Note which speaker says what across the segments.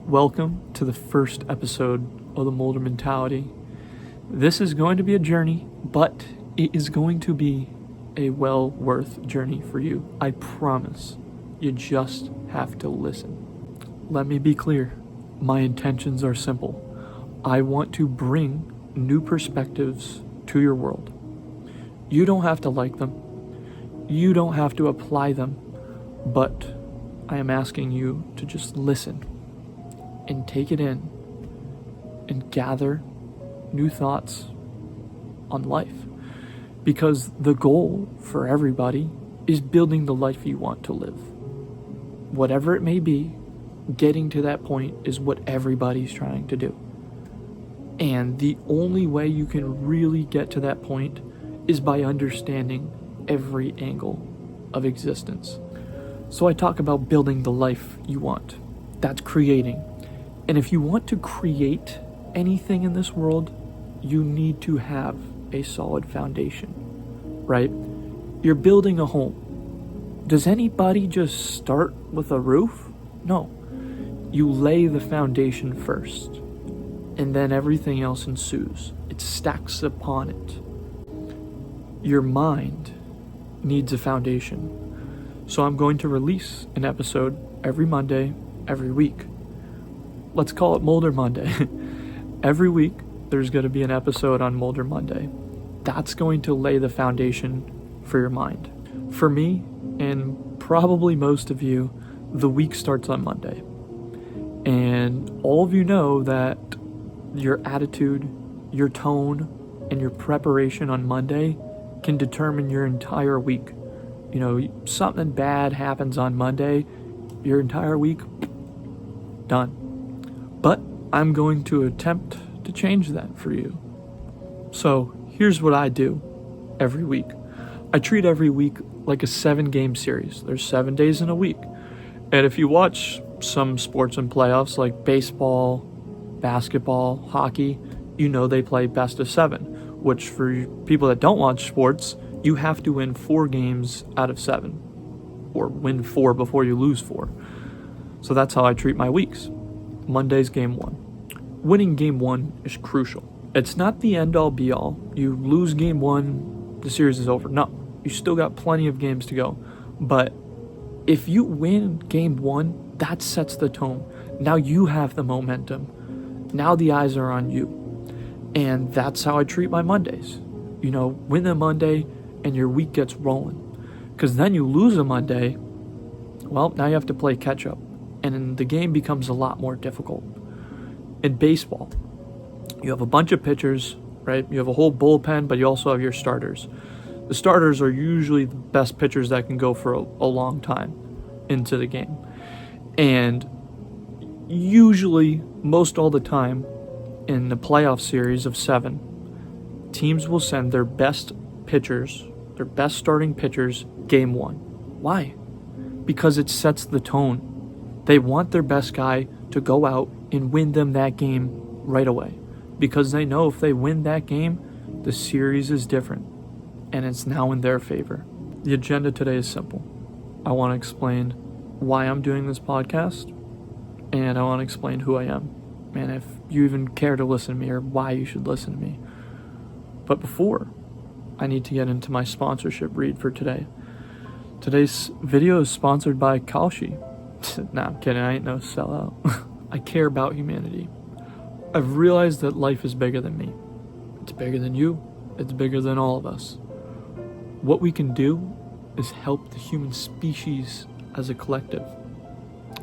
Speaker 1: Welcome to the first episode of the Moulder Mentality. This is going to be a journey, but it is going to be a well worth journey for you. I promise. You just have to listen. Let me be clear. My intentions are simple. I want to bring new perspectives to your world. You don't have to like them. You don't have to apply them, but I am asking you to just listen and take it in and gather new thoughts on life. Because the goal for everybody is building the life you want to live. Whatever it may be, getting to that point is what everybody's trying to do. And the only way you can really get to that point is by understanding every angle of existence. So I talk about building the life you want. That's creating. And if you want to create anything in this world, you need to have a solid foundation, right? You're building a home. Does anybody just start with a roof? No. You lay the foundation first, and then everything else ensues. It stacks upon it. Your mind needs a foundation. So I'm going to release an episode every Monday, every week. Let's call it Moulder Monday. Every week, there's going to be an episode on Moulder Monday. That's going to lay the foundation for your mind. For me, and probably most of you, the week starts on Monday. And all of you know that your attitude, your tone, and your preparation on Monday can determine your entire week. You know, something bad happens on Monday, your entire week, done. But I'm going to attempt to change that for you. So here's what I do every week. I treat every week like a 7-game series. There's 7 days in a week. And if you watch some sports and playoffs like baseball, basketball, hockey, you know they play best of 7, which for people that don't watch sports, you have to win 4 games out of 7, or win 4 before you lose 4. So that's how I treat my weeks. Monday's game 1. Winning game 1 is crucial. It's not the end-all be-all. You lose game 1, the series is over. No, you still got plenty of games to go. But if you win game 1, that sets the tone. Now you have the momentum. Now the eyes are on you. And that's how I treat my Mondays. You know, win a Monday and your week gets rolling. Because then you lose a Monday, well, now you have to play catch up. And the game becomes a lot more difficult. In baseball, you have a bunch of pitchers, right? You have a whole bullpen, but you also have your starters. The starters are usually the best pitchers that can go for a long time into the game. And usually, most all the time, in the playoff series of 7, teams will send their best pitchers, their best starting pitchers, game 1. Why? Because it sets the tone. They want their best guy to go out and win them that game right away. Because they know if they win that game, the series is different. And it's now in their favor. The agenda today is simple. I want to explain why I'm doing this podcast. And I want to explain who I am. And if you even care to listen to me or why you should listen to me. But before, I need to get into my sponsorship read for today. Today's video is sponsored by Kalshi. Nah, I'm kidding. I ain't no sellout. I care about humanity. I've realized that life is bigger than me. It's bigger than you. It's bigger than all of us. What we can do is help the human species as a collective.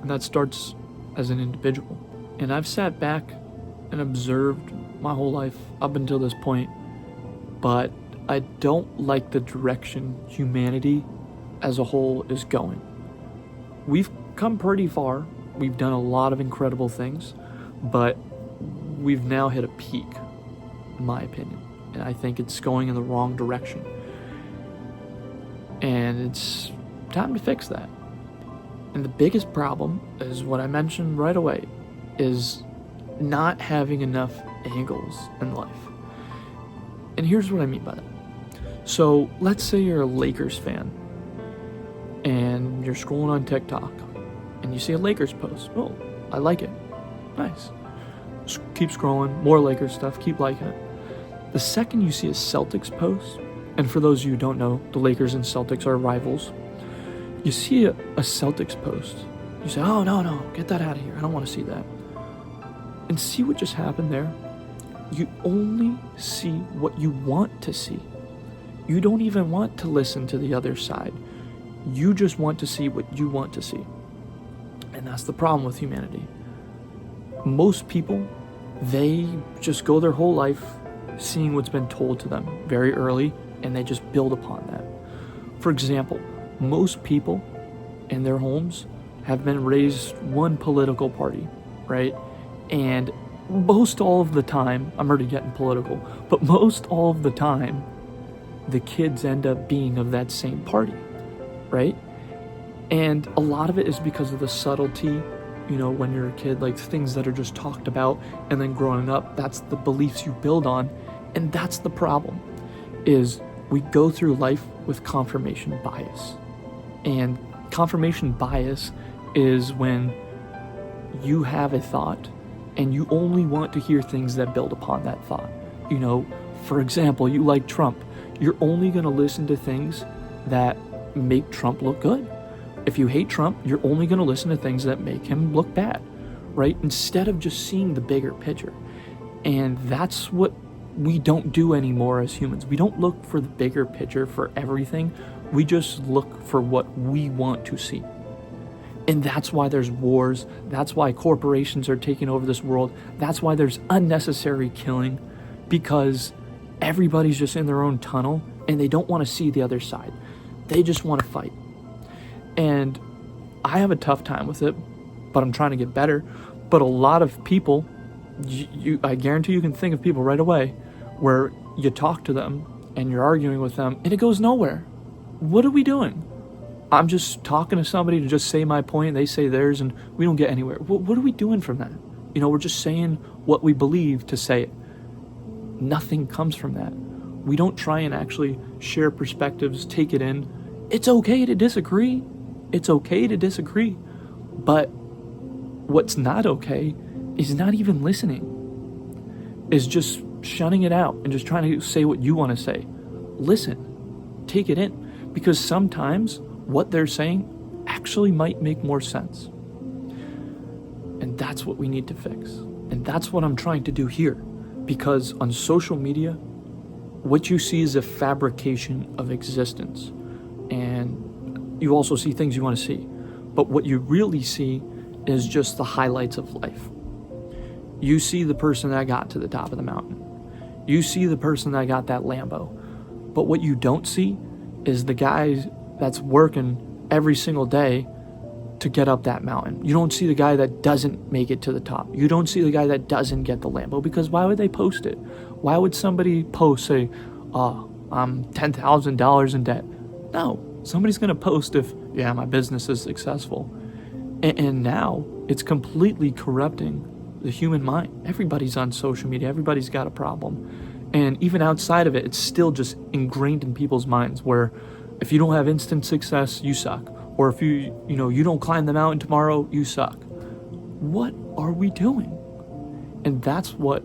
Speaker 1: And that starts as an individual. And I've sat back and observed my whole life up until this point, but I don't like the direction humanity as a whole is going. We've come pretty far. We've done a lot of incredible things, but we've now hit a peak, in my opinion. And I think it's going in the wrong direction. And it's time to fix that. And the biggest problem is what I mentioned right away, is not having enough angles in life. And here's what I mean by that. So let's say you're a Lakers fan and you're scrolling on TikTok and you see a Lakers post. Oh, I like it. Nice. Keep scrolling, more Lakers stuff, keep liking it. The second you see a Celtics post, and for those of you who don't know, the Lakers and Celtics are rivals. You see a Celtics post, you say, oh, no, get that out of here. I don't want to see that. And see what just happened there? You only see what you want to see. You don't even want to listen to the other side. You just want to see what you want to see. And that's the problem with humanity. Most people, they just go their whole life seeing what's been told to them very early, and they just build upon that. For example, most people in their homes have been raised one political party, right? And most all of the time, I'm already getting political, but most all of the time, the kids end up being of that same party, right? And a lot of it is because of the subtlety, when you're a kid, like things that are just talked about, and then growing up, that's the beliefs you build on. And that's the problem, is we go through life with confirmation bias. And confirmation bias is when you have a thought and you only want to hear things that build upon that thought. For example, you like Trump. You're only going to listen to things that make Trump look good. If you hate Trump, you're only going to listen to things that make him look bad, right? Instead of just seeing the bigger picture. And that's what we don't do anymore as humans. We don't look for the bigger picture for everything. We just look for what we want to see. And that's why there's wars. That's why corporations are taking over this world. That's why there's unnecessary killing, because everybody's just in their own tunnel and they don't want to see the other side. They just want to fight. And I have a tough time with it, but I'm trying to get better. But a lot of people, I guarantee you can think of people right away where you talk to them and you're arguing with them and it goes nowhere. What are we doing? I'm just talking to somebody to just say my point, they say theirs, and we don't get anywhere. What are we doing from that? We're just saying what we believe to say it. Nothing comes from that. We don't try and actually share perspectives, take it in. It's okay to disagree. It's okay to disagree. But what's not okay is not even listening. Is just shunning it out and just trying to say what you want to say. Listen. Take it in. Because sometimes what they're saying actually might make more sense. And that's what we need to fix. And that's what I'm trying to do here. Because on social media, what you see is a fabrication of existence. And you also see things you want to see. But what you really see is just the highlights of life. You see the person that got to the top of the mountain. You see the person that got that Lambo. But what you don't see is the guy that's working every single day to get up that mountain. You don't see the guy that doesn't make it to the top. You don't see the guy that doesn't get the Lambo, because why would they post it? Why would somebody post, say, I'm $10,000 in debt? No, somebody's going to post if, my business is successful. And now it's completely corrupting the human mind. Everybody's on social media. Everybody's got a problem. And even outside of it, it's still just ingrained in people's minds where if you don't have instant success, you suck. Or if you don't climb the mountain tomorrow, you suck. What are we doing? And that's what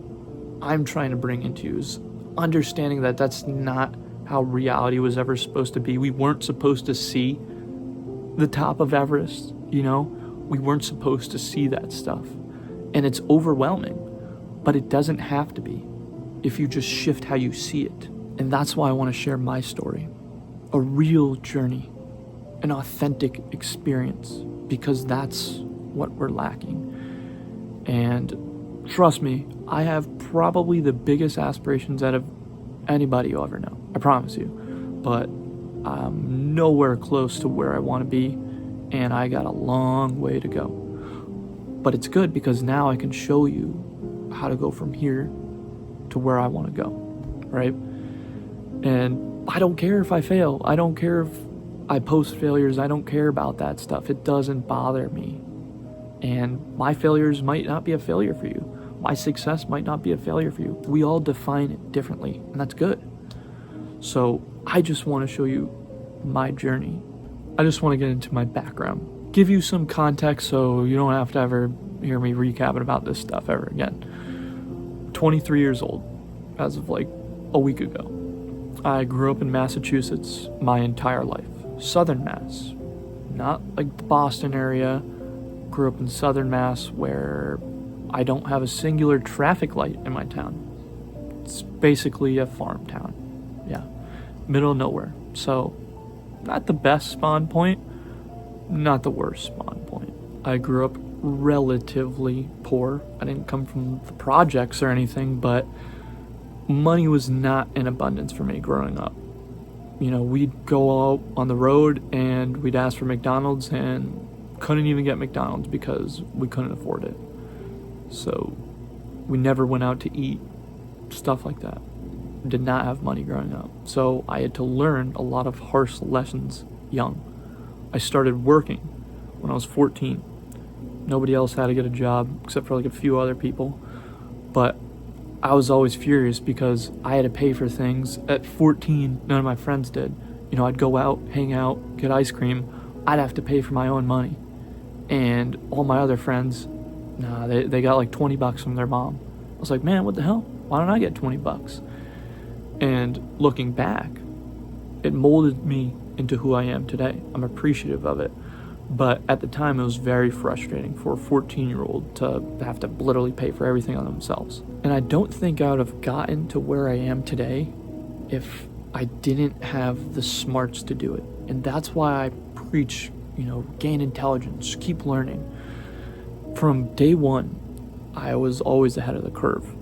Speaker 1: I'm trying to bring into you, is understanding that that's not how reality was ever supposed to be. We weren't supposed to see the top of Everest, We weren't supposed to see that stuff. And it's overwhelming, but it doesn't have to be if you just shift how you see it. And that's why I want to share my story. A real journey. An authentic experience, because that's what we're lacking. And trust me, I have probably the biggest aspirations out of anybody you'll ever know. I promise you. But I'm nowhere close to where I want to be, and I got a long way to go. But it's good because now I can show you how to go from here to where I want to go, right? And I don't care if I fail. I don't care if I post failures. I don't care about that stuff. It doesn't bother me. And my failures might not be a failure for you. My success might not be a failure for you. We all define it differently, and that's good. So I just want to show you my journey. I just want to get into my background. Give you some context so you don't have to ever hear me recapping about this stuff ever again. 23 years old as of like a week ago. I grew up in Massachusetts my entire life. Southern Mass. Not like the Boston area. Grew up in Southern Mass where I don't have a singular traffic light in my town. It's basically a farm town. Yeah. Middle of nowhere. So, not the best spawn point, not the worst spawn point. I grew up relatively poor. I didn't come from the projects or anything, but money was not in abundance for me growing up. You know, we'd go out on the road and we'd ask for McDonald's and couldn't even get McDonald's because we couldn't afford it. So we never went out to eat, stuff like that. Did not have money growing up. So I had to learn a lot of harsh lessons young. I started working when I was 14. Nobody else had to get a job except for like a few other people. But I was always furious because I had to pay for things. At 14, none of my friends did. You know, I'd go out, hang out, get ice cream. I'd have to pay for my own money. And all my other friends, they got like $20 from their mom. I was like, man, what the hell? Why don't I get $20? And looking back, it molded me into who I am today. I'm appreciative of it. But at the time, it was very frustrating for a 14-year-old to have to literally pay for everything on themselves. And I don't think I would have gotten to where I am today if I didn't have the smarts to do it. And that's why I preach, gain intelligence, keep learning. From day one, I was always ahead of the curve.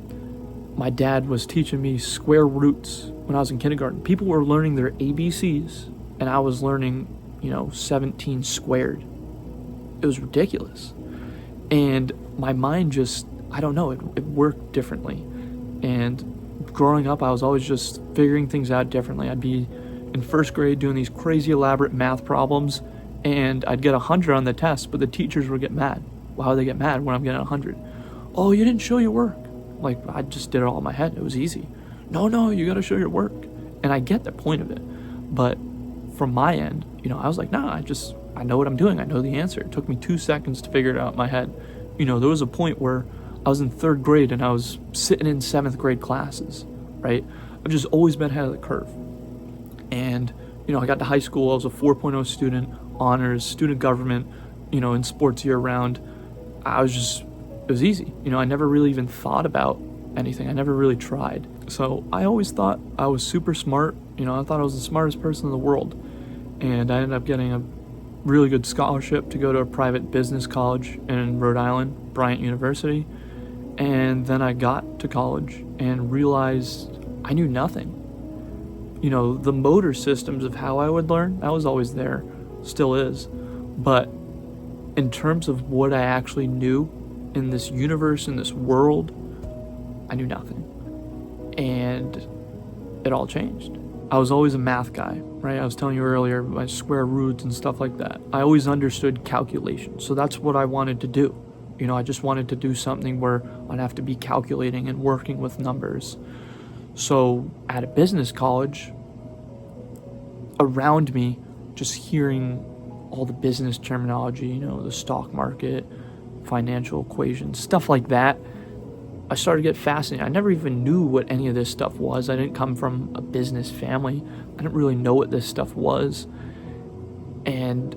Speaker 1: My dad was teaching me square roots when I was in kindergarten. People were learning their ABCs, and I was learning 17 squared. It was ridiculous. And my mind just, I don't know, it worked differently. And growing up, I was always just figuring things out differently. I'd be in first grade doing these crazy elaborate math problems, and I'd get 100 on the test, but the teachers would get mad. Why would they get mad when I'm getting 100? Oh, you didn't show your work. Like, I just did it all in my head. It was easy. No, you got to show your work. And I get the point of it. But from my end, I was like, I know what I'm doing. I know the answer. It took me 2 seconds to figure it out in my head. There was a point where I was in 3rd grade and I was sitting in 7th grade classes, right? I've just always been ahead of the curve. And, I got to high school. I was a 4.0 student, honors, student government, in sports year round. It was easy. I never really even thought about anything. I never really tried. So I always thought I was super smart. I thought I was the smartest person in the world. And I ended up getting a really good scholarship to go to a private business college in Rhode Island, Bryant University. And then I got to college and realized I knew nothing. The motor systems of how I would learn, that was always there, still is. But in terms of what I actually knew in this universe, in this world, I knew nothing. And it all changed. I was always a math guy, right? I was telling you earlier, my square roots and stuff like that. I always understood calculation. So that's what I wanted to do. I just wanted to do something where I'd have to be calculating and working with numbers. So at a business college, around me, just hearing all the business terminology, the stock market, financial equations, stuff like that, I started to get fascinated. I never even knew what any of this stuff was. I didn't come from a business family. I didn't really know what this stuff was. And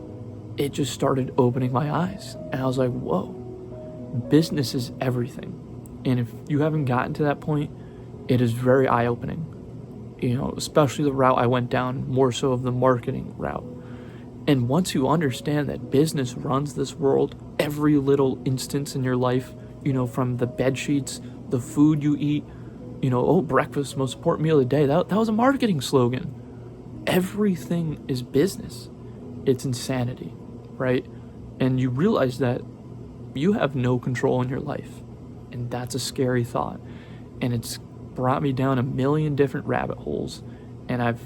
Speaker 1: it just started opening my eyes. And I was like, whoa, business is everything. And if you haven't gotten to that point, it is very eye-opening. Especially the route I went down, more so of the marketing route. And once you understand that business runs this world, every little instance in your life, from the bed sheets, the food you eat, breakfast, most important meal of the day, that was a marketing slogan. Everything is business. It's insanity, right? And you realize that you have no control in your life. And that's a scary thought. And it's brought me down a million different rabbit holes. And I've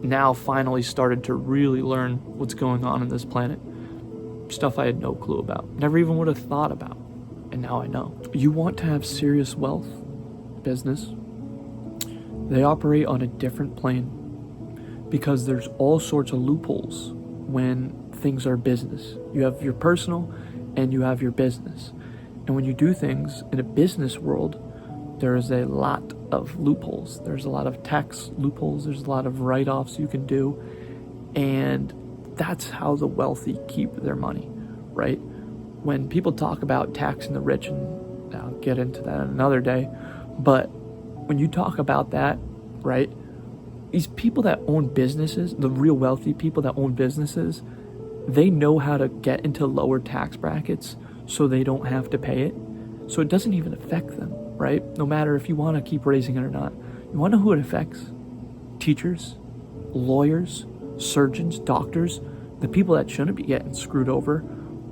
Speaker 1: now finally started to really learn what's going on this planet. Stuff I had no clue about. Never even would have thought about. And now I know. You want to have serious wealth, business. They operate on a different plane because there's all sorts of loopholes when things are business. You have your personal and you have your business. And when you do things in a business world, there's a lot of loopholes. There's a lot of tax loopholes. There's a lot of write-offs you can do. And that's how the wealthy keep their money, right? When people talk about taxing the rich, and I'll get into that another day, but when you talk about that, right, these people that own businesses, the real wealthy people that own businesses, they know how to get into lower tax brackets so they don't have to pay it. So it doesn't even affect them, right? No matter if you want to keep raising it or not. You want to know who it affects? Teachers, lawyers, surgeons, doctors, the people that shouldn't be getting screwed over.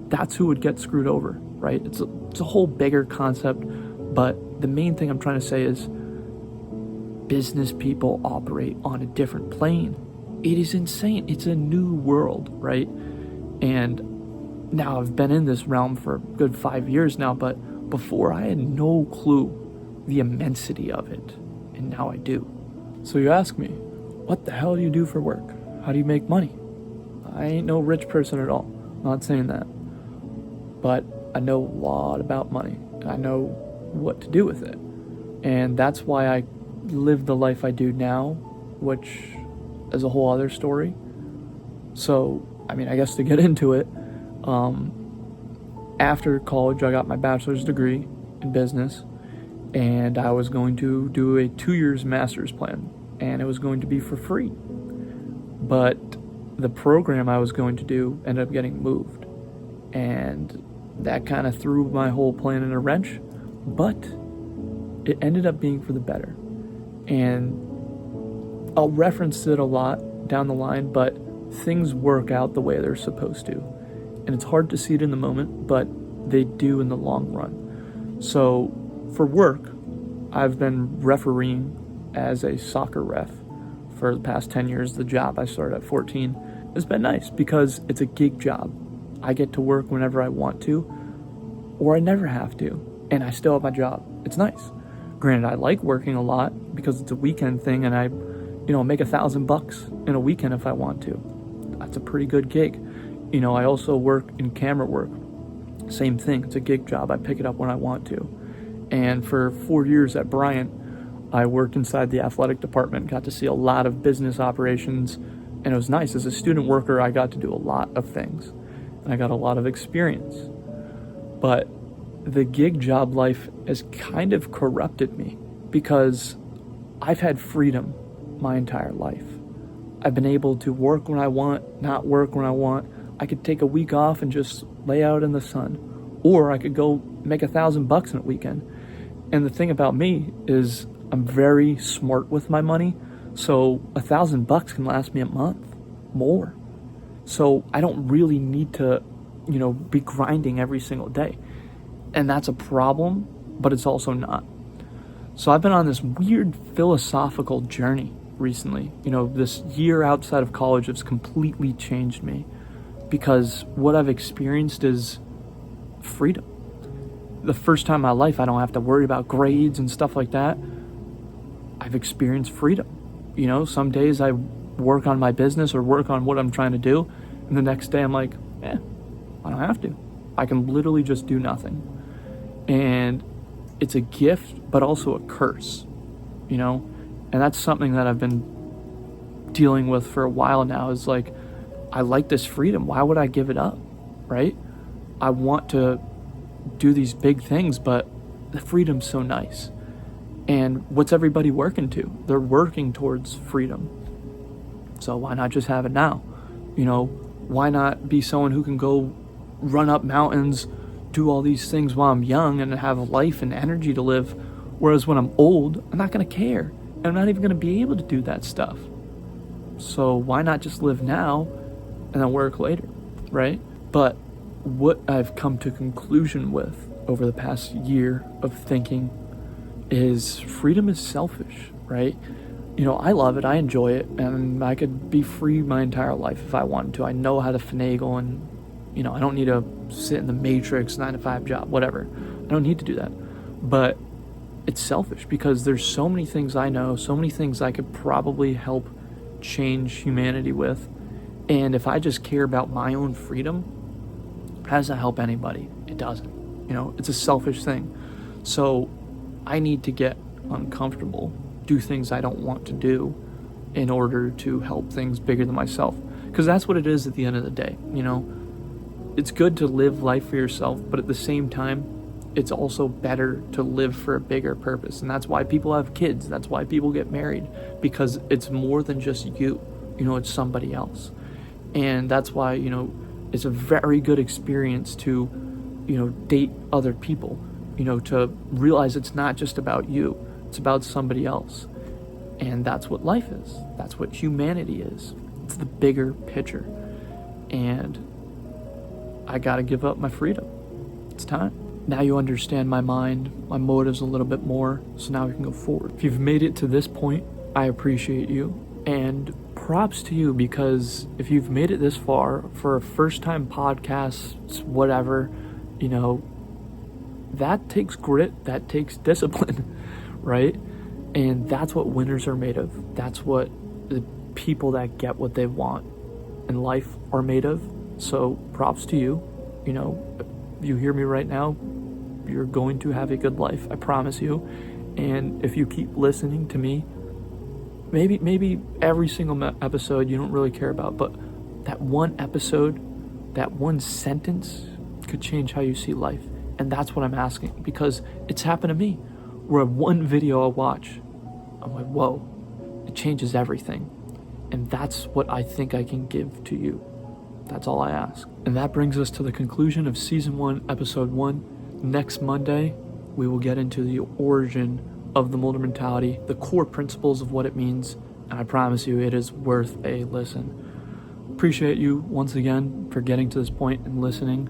Speaker 1: That's who would get screwed over, right? It's a whole bigger concept, but the main thing I'm trying to say is business people operate on a different plane. It is insane. It's a new world, right? And now I've been in this realm for a good 5 years now, but before I had no clue the immensity of it, and now I do. So you ask me, what the hell do you do for work? How do you make money? I ain't no rich person at all. I'm not saying that. But I know a lot about money. I know what to do with it. And that's why I live the life I do now, which is a whole other story. So, I mean, I guess to get into it, after college, I got my bachelor's degree in business, and I was going to do a 2 years master's plan, and it was going to be for free. But the program I was going to do ended up getting moved, and that kind of threw my whole plan in a wrench, but it ended up being for the better. And I'll reference it a lot down the line, but things work out the way they're supposed to. And it's hard to see it in the moment, but they do in the long run. So for work, I've been refereeing as a soccer ref for the past 10 years. The job I started at 14 has been nice because it's a gig job. I get to work whenever I want to, or I never have to, and I still have my job. It's nice. Granted, I like working a lot because it's a weekend thing, and I, make $1,000 in a weekend if I want to. That's a pretty good gig. I also work in camera work. Same thing. It's a gig job. I pick it up when I want to. And for 4 years at Bryant, I worked inside the athletic department, got to see a lot of business operations, and it was nice. As a student worker, I got to do a lot of things, and I got a lot of experience. But the gig job life has kind of corrupted me because I've had freedom my entire life. I've been able to work when I want, not work when I want. I could take a week off and just lay out in the sun, or I could go make $1,000 in a weekend. And the thing about me is I'm very smart with my money, so $1,000 can last me a month, more. So I don't really need to, be grinding every single day. And that's a problem, but it's also not. So I've been on this weird philosophical journey recently. This year outside of college has completely changed me because what I've experienced is freedom. The first time in my life I don't have to worry about grades and stuff like that. I've experienced freedom. Some days I work on my business or work on what I'm trying to do, and the next day I'm like, I don't have to. I can literally just do nothing. And it's a gift, but also a curse, And that's something that I've been dealing with for a while now, is like, I like this freedom. Why would I give it up, right? I want to do these big things, but the freedom's so nice. And what's everybody working to? They're working towards freedom. So why not just have it now? Why not be someone who can go run up mountains, do all these things while I'm young and have a life and energy to live, whereas when I'm old, I'm not going to care. And I'm not even going to be able to do that stuff. So why not just live now and then work later, right? But what I've come to conclusion with over the past year of thinking is freedom is selfish, right? I love it, I enjoy it, and I could be free my entire life if I wanted to. I know how to finagle, and I don't need to sit in the matrix 9-to-5 job, whatever. I don't need to do that. But it's selfish because there's so many things I know, so many things I could probably help change humanity with. And if I just care about my own freedom, How does that help anybody? It doesn't. It's a selfish thing. So I need to get uncomfortable, do things I don't want to do in order to help things bigger than myself. Because that's what it is at the end of the day. It's good to live life for yourself, but at the same time, it's also better to live for a bigger purpose. And that's why people have kids. That's why people get married, because it's more than just you. It's somebody else. And that's why, it's a very good experience to, date other people, to realize it's not just about you, it's about somebody else. And that's what life is. That's what humanity is. It's the bigger picture. And I gotta give up my freedom. It's time. Now you understand my mind, my motives a little bit more, so now we can go forward. If you've made it to this point, I appreciate you. And props to you, because if you've made it this far for a first-time podcast, whatever, that takes grit, that takes discipline, right? And that's what winners are made of. That's what the people that get what they want in life are made of. So props to you. You hear me right now, you're going to have a good life, I promise you. And if you keep listening to me, maybe every single episode you don't really care about, but that one episode, that one sentence could change how you see life. And that's what I'm asking, because it's happened to me, where one video I watch, I'm like, whoa, it changes everything. And that's what I think I can give to you. That's all I ask. And that brings us to the conclusion of Season 1, Episode 1. Next Monday, we will get into the origin of the Moulder Mentality, the core principles of what it means, and I promise you it is worth a listen. Appreciate you once again for getting to this point and listening.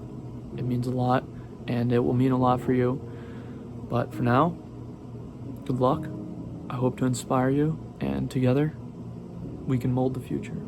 Speaker 1: It means a lot, and it will mean a lot for you. But for now, good luck. I hope to inspire you, and together, we can mold the future.